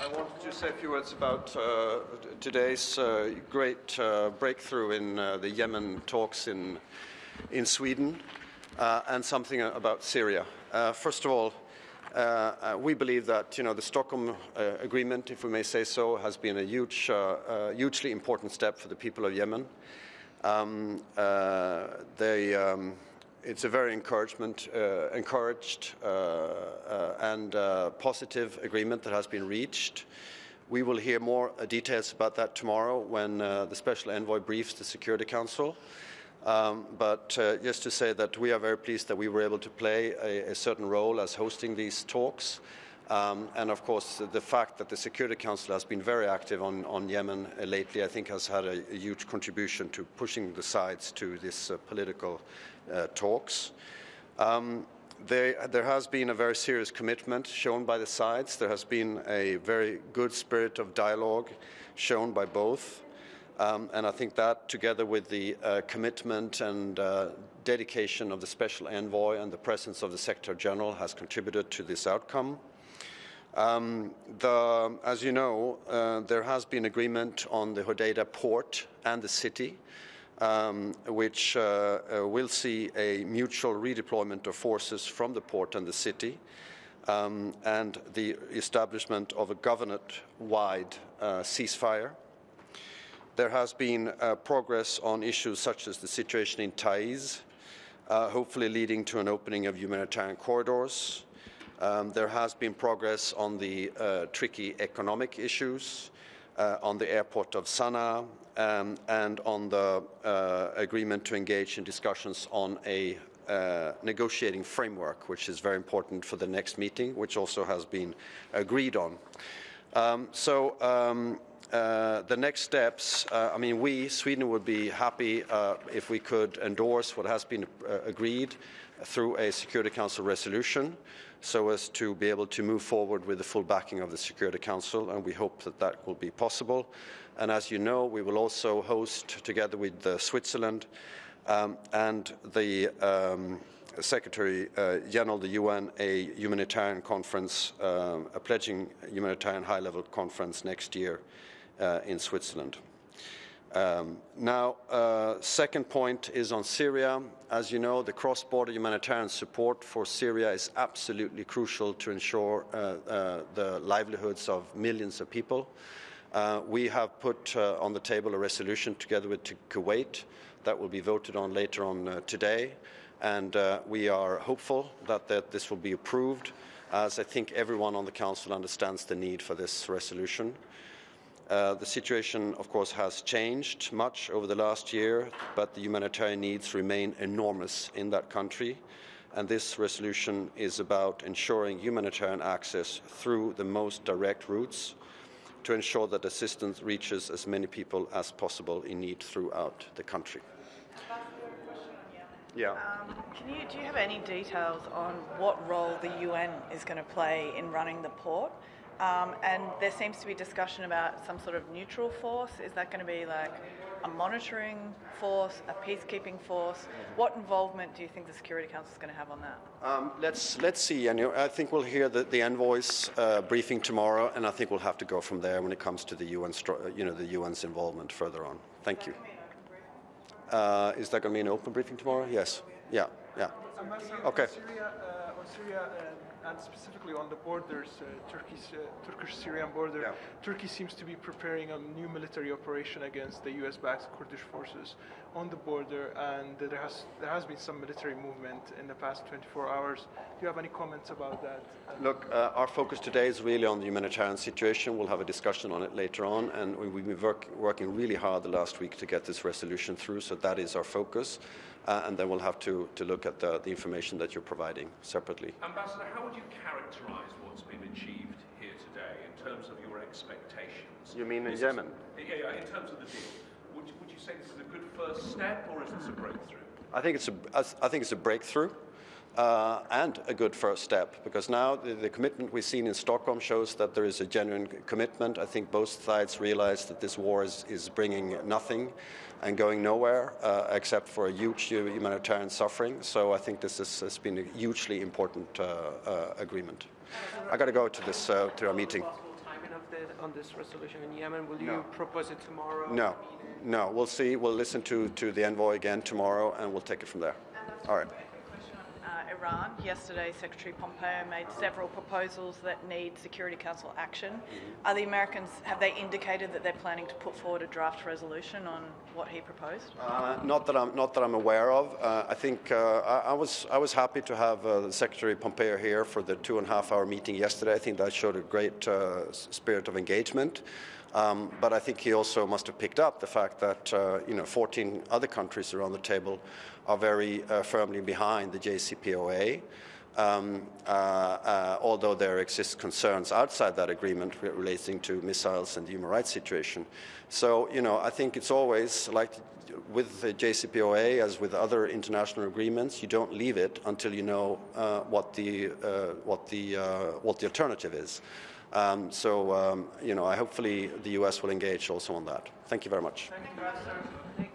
I wanted to say a few words about today's great breakthrough in the Yemen talks in Sweden and something about Syria. First of all, we believe that the Stockholm Agreement, if we may say so, has been a hugely important step for the people of Yemen. It's a very encouraged and positive agreement that has been reached. We will hear more details about that tomorrow when the Special Envoy briefs the Security Council. But just to say that we are very pleased that we were able to play a certain role as hosting these talks. And of course, the fact that the Security Council has been very active on Yemen lately, I think, has had a huge contribution to pushing the sides to this political talks. There has been a very serious commitment shown by the sides. There has been a very good spirit of dialogue shown by both. And I think that, together with the commitment and dedication of the Special Envoy and the presence of the Secretary General, has contributed to this outcome. As you know, there has been agreement on the Hodeidah port and the city, which will see a mutual redeployment of forces from the port and the city, and the establishment of a government-wide ceasefire. There has been progress on issues such as the situation in Taiz, hopefully leading to an opening of humanitarian corridors. There has been progress on the tricky economic issues, on the airport of Sana'a, and on the agreement to engage in discussions on a negotiating framework, which is very important for the next meeting, which also has been agreed on. The next steps, Sweden would be happy if we could endorse what has been agreed through a Security Council resolution, so as to be able to move forward with the full backing of the Security Council, and we hope that that will be possible. And as you know, we will also host, together with Switzerland and the Secretary General of the UN, a humanitarian conference, a pledging humanitarian high-level conference next year in Switzerland. Second point is on Syria. As you know, the cross-border humanitarian support for Syria is absolutely crucial to ensure the livelihoods of millions of people. We have put on the table a resolution together with Kuwait that will be voted on later on today, and we are hopeful that this will be approved, as I think everyone on the Council understands the need for this resolution. The situation, of course, has changed much over the last year, but the humanitarian needs remain enormous in that country, and this resolution is about ensuring humanitarian access through the most direct routes to ensure that assistance reaches as many people as possible in need throughout the country. Yeah. Do you have any details on what role the UN is going to play in running the port? And there seems to be discussion about some sort of neutral force. Is that going to be like a monitoring force, a peacekeeping force? What involvement do you think the Security Council is going to have on that? Let's see. And I think we'll hear the envoy's briefing tomorrow, and I think we'll have to go from there when it comes to the the UN's involvement further on. Thank you. Is that going to be an open briefing tomorrow? Yes. Yeah. Okay. Syria and specifically on the borders, Turkish-Syrian border, yeah. Turkey seems to be preparing a new military operation against the US-backed Kurdish forces on the border, and there has been some military movement in the past 24 hours. Do you have any comments about that? Look, our focus today is really on the humanitarian situation. We'll have a discussion on it later on, and we've been working really hard the last week to get this resolution through, so that is our focus. And then we'll have to look at the information that you're providing separately. Ambassador, how would you characterize what's been achieved here today in terms of your expectations? You mean in Yemen? Yeah, in terms of the deal. Would you say this is a good first step, or is this a breakthrough? I think it's a breakthrough. And a good first step, because now the commitment we've seen in Stockholm shows that there is a genuine commitment. I think both sides realize that this war is bringing nothing and going nowhere except for a huge humanitarian suffering. So I think this has been a hugely important agreement. I got to go to this to our meeting. Timing of on this resolution in Yemen? Will you propose it tomorrow? No. We'll see. We'll listen to the envoy again tomorrow, and we'll take it from there. All right. Iran. Yesterday, Secretary Pompeo made several proposals that need Security Council action. Are the Americans, have they indicated that they're planning to put forward a draft resolution on what he proposed? Not that I'm aware of. I think I was happy to have Secretary Pompeo here for the 2.5-hour meeting yesterday. I think that showed a great spirit of engagement. But I think he also must have picked up the fact that 14 other countries around the table are very firmly behind the JCPOA, although there exist concerns outside that agreement relating to missiles and the human rights situation. So, I think it's always like with the JCPOA, as with other international agreements, you don't leave it until you know what the alternative is. Hopefully the US will engage also on that. Thank you very much. Thank you, Ambassador.